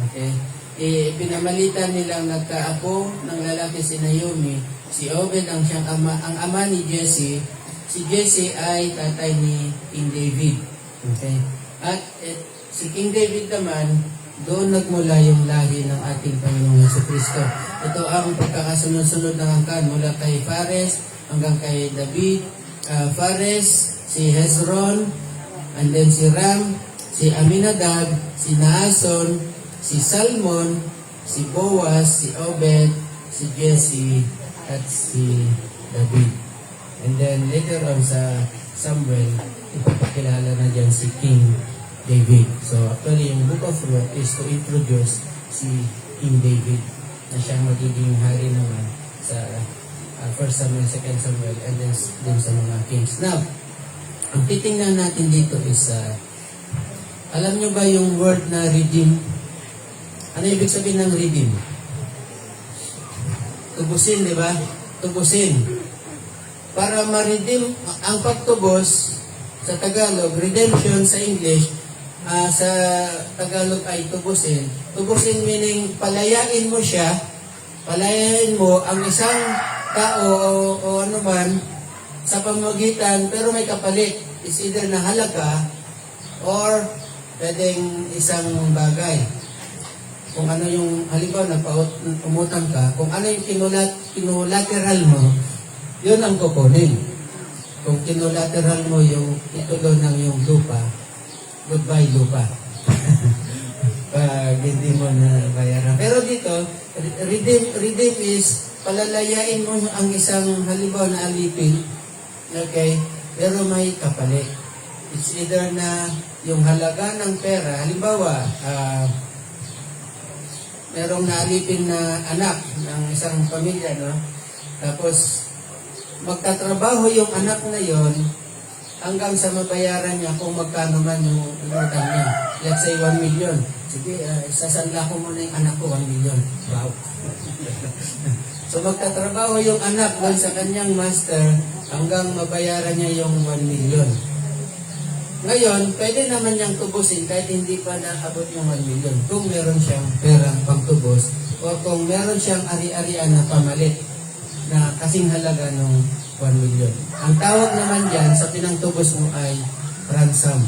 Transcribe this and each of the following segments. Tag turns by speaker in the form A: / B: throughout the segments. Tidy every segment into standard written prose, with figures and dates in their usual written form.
A: Okay? Pinamalitan nilang nagkaapo ng lalaki si Naomi. Si Obed ang siyang ang ama ni Jesse. Si Jesse ay tatay ni King David. Okay? At si King David naman, doon nagmula yung lahi ng ating Panginoong Jesucristo. Ito ang pagkakasunod-sunod ng angkan mula kay Fares hanggang kay David. Fares, si Hezron, and then si Ram, si Aminadab, si Naason, si Salmon, si Boaz, si Obed, si Jesse, at si David. And then later on sa Samuel, ipapakilala na dyan si King David. So actually, yung Book of Ruth is to introduce si King David na siyang magiging hari naman sa 1 Samuel, 2 Samuel, and then din sa mga kings. Now, ang titingnan natin dito is, alam nyo ba yung word na redeem? Ano ibig sabihin ng redeem? Tubusin, di ba? Tubusin. Para ma-redeem, ang pagtubos sa Tagalog, redemption sa English, sa Tagalog ay tubusin. Tubusin meaning palayain mo siya, palayain mo ang isang tao o ano man sa pamamagitan, pero may kapalit. It's either na halaga or pwedeng isang bagay. Kung ano yung, halimbawa, umutang ka, kung ano yung kinulateral mo, yun ang kukunin. Kung kinulateral mo yung titulo ng yung lupa, goodbye lupa. Pag hindi mo na bayaran. Pero dito, redeem is palalayain mo ang isang halimbawa na alipin, okay, pero may kapalit. It's either na yung halaga ng pera, halimbawa, merong naalipin na anak ng isang pamilya, no? Tapos, magtatrabaho yung anak na yon hanggang sa mabayaran niya kung magkano man yung inutang niya. Let's say 1 million. Sige, sasanla ko muna yung anak ko, 1 million. Wow. So magtatrabaho yung anak doon sa kanyang master hanggang mabayaran niya yung 1 million. Ngayon, pwede naman niyang tubusin kahit hindi pa naabot yung 1 million. Kung meron siyang perang pagtubos o kung meron siyang ari-arian na pamalit na kasing halaga ng 1 million. Ang tawag naman dyan sa pinangtubos mo ay ransom.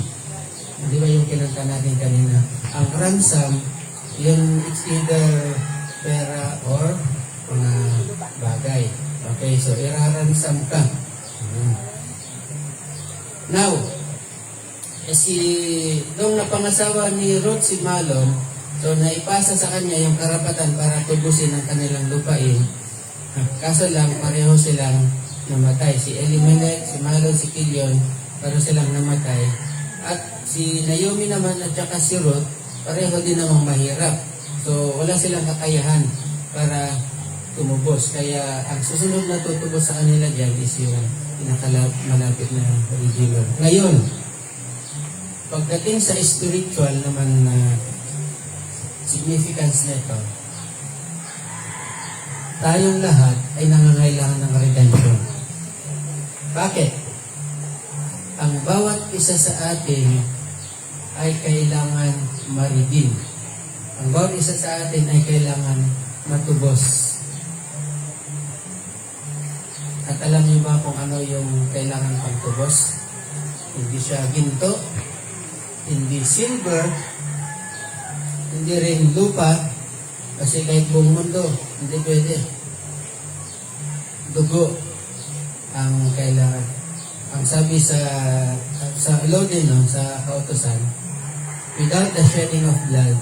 A: Di ba yung kinanta natin kanina? Ang ransom, yun it's either pera or mga bagay. Okay, so iraransom ka. Now, nung napangasawa ni Ruth si Malon, so naipasa sa kanya yung karapatan para tubusin ang kanilang lupain. Kaso lang, pareho silang namatay. Si Elimelech, si Malon, si Kilion, pareho silang namatay. At si Naomi naman at saka si Ruth, pareho din namang mahirap. So, wala silang kakayahan para tumubos. Kaya, ang susunod na tutubos sa kanila dyan is yung pinakamalapit na Redeemer. Ngayon, pagdating sa spiritual naman na significance nito, tayong lahat ay nangangailangan ng redemption. Bakit? Ang bawat isa sa atin ay kailangan ma-redeem. Ang bawat isa sa atin ay kailangan matubos. At alam niyo ba kung ano yung kailangan pagtubos? Hindi siya ginto, hindi silver, hindi rin lupa, kasi kahit buong mundo, hindi pwede. Dugo ang kailangan. Ang sabi sa law din, no, sa kautusan, without the shedding of blood,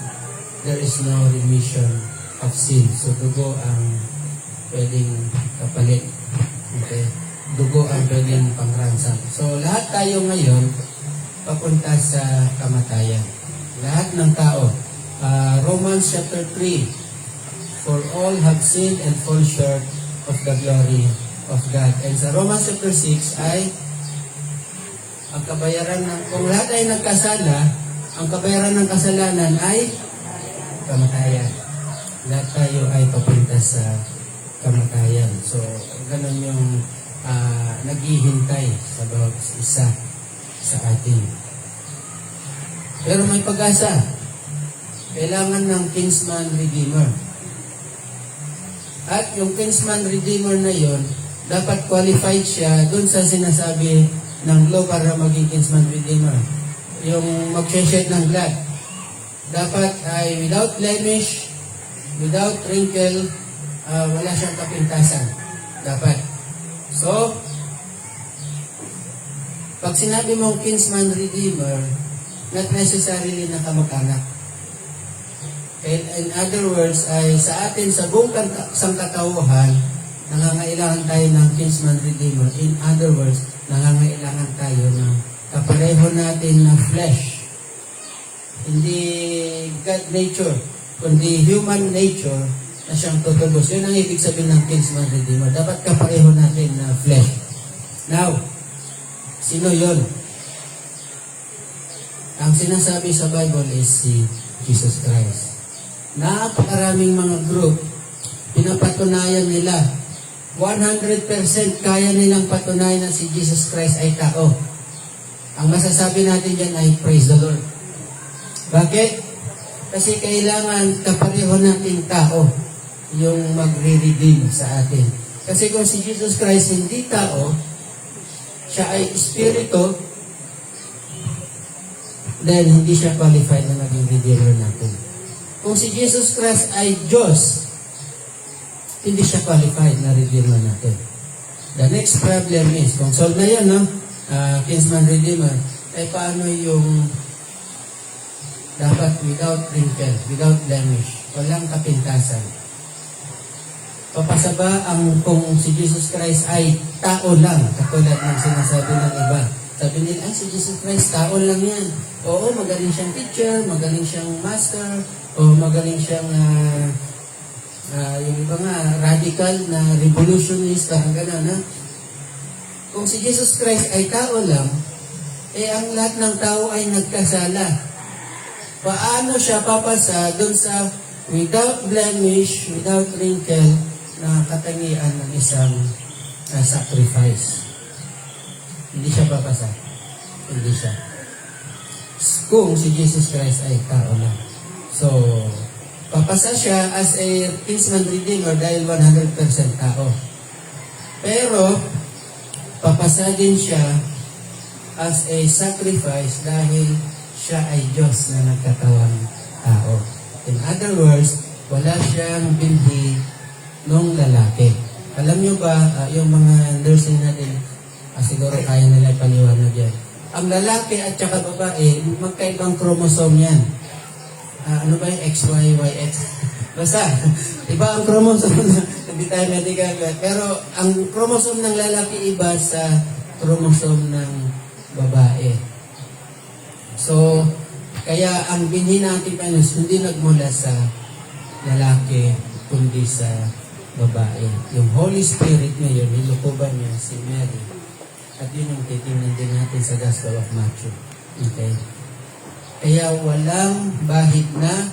A: there is no remission of sin. So dugo ang pwedeng kapalit. Okay? Dugo ang pwedeng pangransam. So lahat tayo ngayon papunta sa kamatayan. Lahat ng tao. Romans chapter 3, for all have sinned and fall short of the glory of God. And sa Romans chapter 6 ay ang kabayaran ng, kung lahat ay nagkasala, ang kabayaran ng kasalanan ay kamatayan. Lahat tayo ay papunta sa kamatayan. So, ganun yung naghihintay sa bawat isa sa atin. Pero may pag-asa. kailangan ng kinsman redeemer. At yung kinsman redeemer na yon, dapat qualified siya dun sa sinasabi ng law para maging kinsman redeemer. Yung mag-shed ng blood. Dapat ay without blemish, without wrinkle, wala siyang kapintasan. Dapat. So, pag sinabi mong kinsman redeemer, not necessarily na kamag-anak. In other words, ay sa atin, sa buong sangkatauhan, nangangailangan tayo ng kinsman redeemer. In other words, nangangailangan tayo ng kapareho natin na flesh. Hindi God nature, kundi human nature na siyang tutubos. Yun ang ibig sabihin ng kinsman redeemer. Dapat kapareho natin na flesh. Now, sino yon? Ang sinasabi sa Bible is si Jesus Christ. Napakaraming mga group, pinapatunayan nila 100% kaya nilang patunayan na si Jesus Christ ay tao. Ang masasabi natin dyan ay praise the Lord. Bakit? Kasi kailangan kapareho nating tao yung magre-redeem sa atin. Kasi kung si Jesus Christ hindi tao, siya ay espiritu, then hindi siya qualified na maging redeemer natin. Kung si Jesus Christ ay Diyos, hindi siya qualified na redeemer natin. The next problem is, kung solve na yan, no? Kinsman redeemer, ay paano yung dapat without wrinkle, without blemish, walang kapintasan. Papasa ba kung si Jesus Christ ay tao lang, katulad ng sinasabi ng iba? Sabi nila, si Jesus Christ, tao lang yan. Oo, magaling siyang teacher, magaling siyang master, o magaling siyang yung iba nga, radical na revolutionist, ang gano'n, ha? Kung si Jesus Christ ay tao lang, ang lahat ng tao ay nagkasala. Paano siya papasa doon sa without blemish, without wrinkle, na katangian ng isang sacrifice? Hindi siya papasa. Hindi siya. Kung si Jesus Christ ay tao lang. So, papasa siya as a kinsman redeemer dahil 100% tao. Pero, papasa din siya as a sacrifice dahil siya ay Diyos na nagkatawang tao. In other words, wala siyang binhi nung lalaki. Alam niyo ba, yung mga nursing natin, siguro kaya nila paliwanag yan. Ang lalaki at saka babae, magkaibang chromosome yan. Ano ba yung X, Y, Y, X? Basta, iba ang chromosome na, hindi tayo medical. Pero ang chromosome ng lalaki iba sa chromosome ng babae. So, kaya ang binhi natin panos, hindi nagmula sa lalaki, kundi sa babae. Yung Holy Spirit ngayon, nilukuban niya si Mary. At yun yung titingnan din natin sa Gospel of Matthew. Okay? Kaya walang bahid na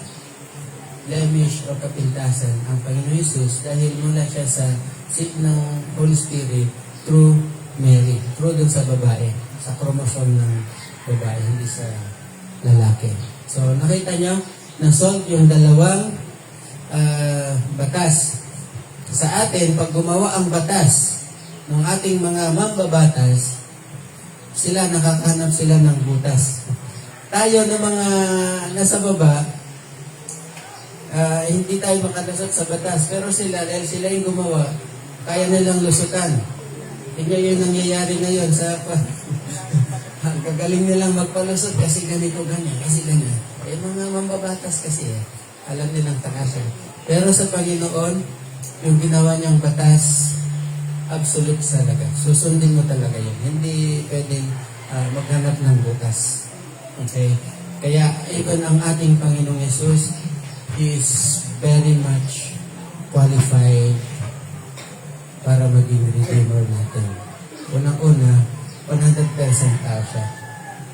A: blemish o kapintasan ang Panginoon Jesus dahil mula siya sa seat ng Holy Spirit through Mary, through dun sa babae, sa chromosome ng babae, hindi sa lalaki. So, nakita nyo, na-solve yung dalawang batas. Sa atin, pag gumawa ang batas ng ating mga mambabatas, sila nakakahanap sila ng butas. Tayo na mga nasa baba, hindi tayo makalusot sa batas. Pero sila, dahil sila yung gumawa, kaya nilang lusutan. Hindi yung nangyayari ngayon sa ang kagaling nilang magpalusot kasi ganito, ganyan, kasi ganyan. Mga mambabatas kasi alam nilang takasan. Pero sa Panginoon, yung ginawa niyang batas, absolute talaga. Susundin mo talaga yun. Hindi pwedeng maghanap ng butas. Okay? Kaya, even ang ating Panginoong Yesus is very much qualified para maging Redeemer natin. Unang-una, 100% tao siya.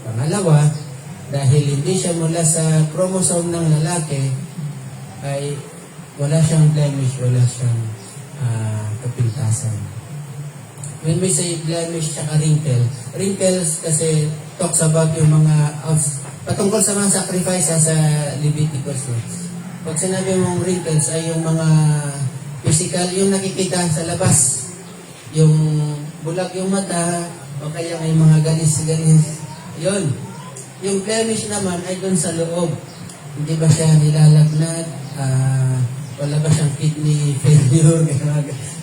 A: Pangalawa, dahil hindi siya mula sa chromosome ng lalaki, ay wala siyang blemish, wala siyang kapintasan. When we say blemish tsaka wrinkles kasi talks about yung mga Patungkol sa mga sacrifice sa Leviticus. Pag sinabi mong wrinkles ay yung mga physical, yung nakikita sa labas. Yung bulag yung mata, o kaya may mga ganis-ganis. Yun. Yung blemish naman ay doon sa loob. Hindi ba siya nilalagnat? Wala ba siyang kidney failure?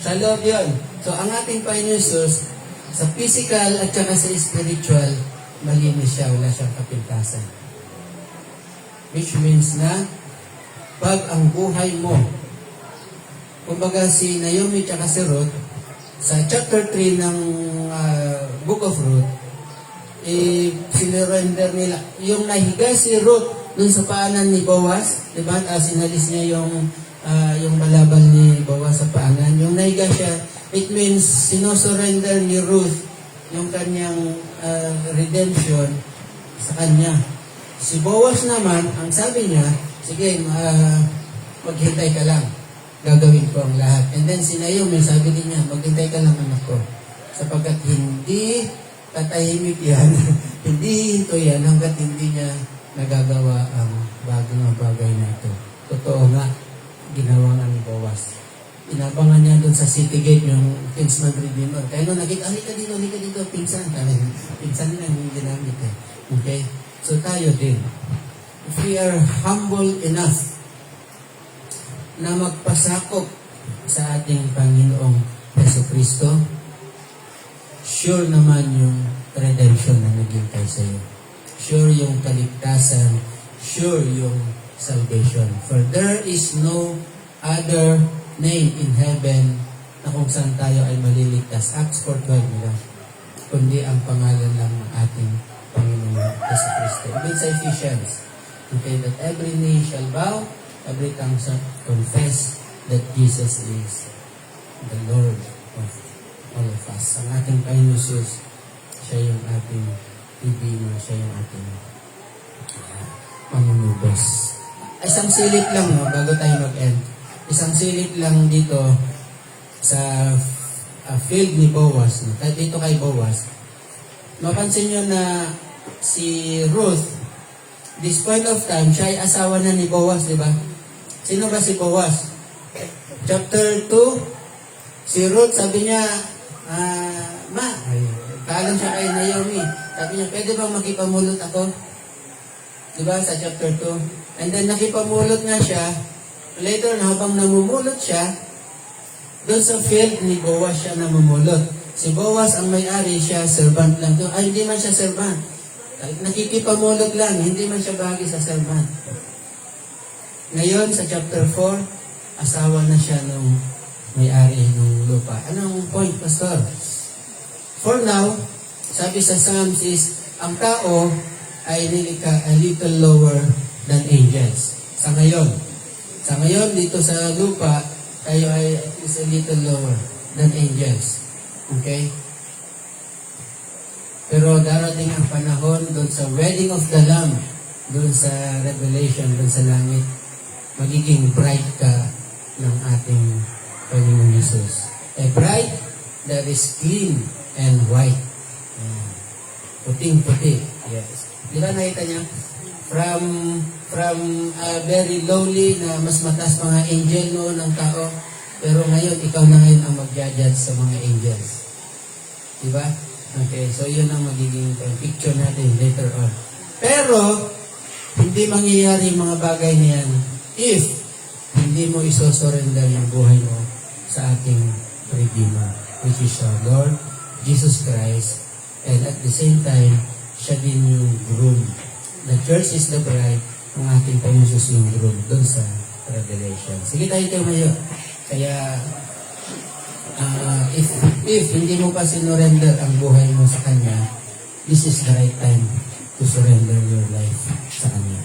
A: Sa loob yun. So, ang ating Panginoon Jesus, sa physical at saka sa spiritual, malinis siya, wala siyang kapintasan. Which means na, pag ang buhay mo, kumbaga si Naomi at si Ruth, sa chapter 3 ng Book of Ruth, sinurrender nila. Yung nahiga si Ruth dun sa paanan ni Boaz, diba? Sinalis niya yung malabal ni Boaz sa paanan. Yung nahiga siya, it means sinusurrender ni Ruth yung kanyang redemption sa kanya. Si Boaz naman, ang sabi niya, sige, maghintay ka lang. Gagawin ko ang lahat. And then si Naomi, sabi din niya, maghintay ka lang anak ko. Sapagkat hindi tatahimik yan, hindi hinto yan hanggat hindi niya nagagawa ang bagay na ito. Totoo nga, ginawa nga ni Boaz. Inabangan niya doon sa city gate yung kinsman redeemer. Kaya nung nakita, halika dito, pinsan. Pinsan lang yung ginamit eh. Okay? So tayo din. If we are humble enough na magpasakop sa ating Panginoong Jesucristo, sure naman yung redemption na naghintay sa iyo. Sure yung kaligtasan. Sure yung salvation. For there is no other name in heaven na kung saan tayo ay maliligtas. Acts 4:12 nila. Kundi ang pangalan lang ng ating Panginoong Jesucristo. Even sa Ephesians, okay, that every knee shall bow, every tongue shall confess that Jesus is the Lord of all of us. Ang ating Panginoon Jesus, siya yung ating Redeemer, siya yung ating Panginoon. Isang silip lang, no, bago tayo mag-end. Isang silip lang dito sa field ni Boaz. No? Dito kay Boaz. Mapansin nyo na si Ruth, this point of time, siya ay asawa na ni Boaz, di ba? Sino ba si Boaz? Chapter 2, si Ruth, sabi niya, kaalam siya kay Naomi. Sabi niya, pwede bang makipamulot ako? Di ba? Sa chapter 2. And then nakipamulot nga siya. Later, habang namumulot siya, doon sa field ni Boaz siya namumulot. Si Boaz ang may-ari, siya servant lang. Ay, hindi man siya servant. Nakikipamulot lang, hindi man siya bahagi sa servant. Ngayon, sa chapter 4, asawa na siya nung may-ari ng lupa. Anong point, Pastor? For now, sabi sa Psalms is, ang tao ay nilikha a little lower than angels. Sa ngayon, dito sa lupa, tayo ay is a little lower than angels. Okay? Pero darating ang panahon doon sa wedding of the Lamb, doon sa Revelation, doon sa langit, magiging bright ka ng ating Panginoon Jesus. A bride that is clean and white. Puting-puti. Yes. Di ba nakita niya? From very lowly na mas mataas mga angel noon ng tao, pero ngayon, ikaw na ngayon ang mag-judge sa mga angels. Di ba? Okay, so yun ang magiging picture natin later on. Pero, hindi mangyayari yung mga bagay na yan if hindi mo isosurrender yung buhay mo sa ating Redeemer, which is our Lord Jesus Christ, and at the same time, siya din yung groom. The church is the bride, ang ating Panginoon Jesus yung groom, doon sa Revelation. Sige tayo ngayon. Kaya, if hindi mo pa sinurrender ang buhay mo sa Kanya, this is the right time to surrender your life sa Kanya.